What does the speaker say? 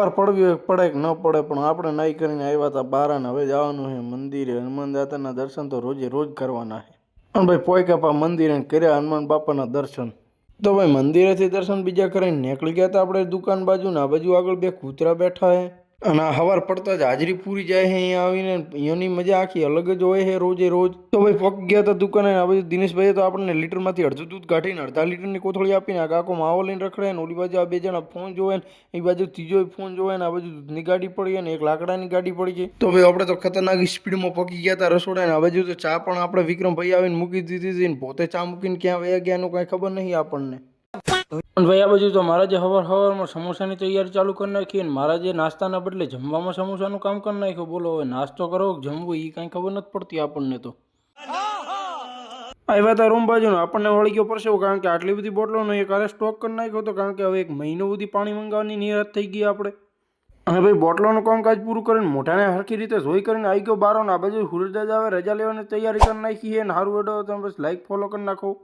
હવાર પડવી હોય પડે કે ન પડે પણ આપણે નાઈ કરીને આવ્યા હતા બારા ને હવે જવાનું છે મંદિરે. હનુમાન દાદાના દર્શન તો રોજે રોજ કરવાના છે. અને ભાઈ પોઈકાપા મંદિરે કર્યા હનુમાન બાપાના દર્શન. તો ભાઈ મંદિરેથી દર્શન બીજા કરીને નીકળી ગયા હતા આપણે દુકાન બાજુ ને આ બાજુ આગળ બે કૂતરા બેઠા છે. અને આ હવાર પડતા જ હાજરી પૂરી જાય છે અહીંયા આવીને. અહીંયાની મજા આખી અલગ જ હોય છે રોજે રોજ. તો ભાઈ પગ ગયા હતા દુકાને. આ બાજુ દિનેશભાઈએ તો આપણને લીટરમાંથી અડધું દૂધ કાઢીને અડધા લીટરની કોથળી આપીને આ કાકો માવો લઈને રખડે ને ઓલી બાજુ આ બે જણા ફોન જોવે ને એ બાજુ ત્રીજો ફોન જોવે ને આ બાજુ દૂધની ગાડી પડી ને એક લાકડાની ગાડી પડી ગઈ. તો ભાઈ આપણે તો ખતરનાક સ્પીડમાં પકી ગયા હતા રસોડા ને આ બાજુ તો ચા પણ આપણે વિક્રમભાઈ આવીને મૂકી દીધી હતી ને પોતે ચા મૂકીને ક્યાં વયા ગયાનું કાંઈ ખબર નહીં આપણને. પણ ભાઈ આ બાજુ તો મારા જે હવારમાં સમોસાની તૈયારી ચાલુ કરી નાખી અને મારા જે નાસ્તાના બદલે જમવામાં સમોસાનું કામ કરી નાખ્યું. બોલો હવે નાસ્તો કરો જમવું એ કાંઈ ખબર નથી પડતી આપણને. તો આવ્યા હતા રૂમ બાજુ આપણને વળી ગયો પરસેવો કારણ કે આટલી બધી બોટલોનો એક આરે સ્ટોક કરી નાખ્યો હતો કારણ કે હવે એક મહિનો સુધી પાણી મંગાવવાની નિરાત થઈ ગઈ આપણે. અને ભાઈ બોટલોનું કામકાજ પૂરું કરીને મોઢાને હરખી રીતે જોઈ કરીને આવી ગયો બારો ને આ બાજુ હુરદાદા હવે રજા લેવાની તૈયારી કરી નાખી છે. સારું એડો તમે બસ લાઈક ફોલો કરી નાખો.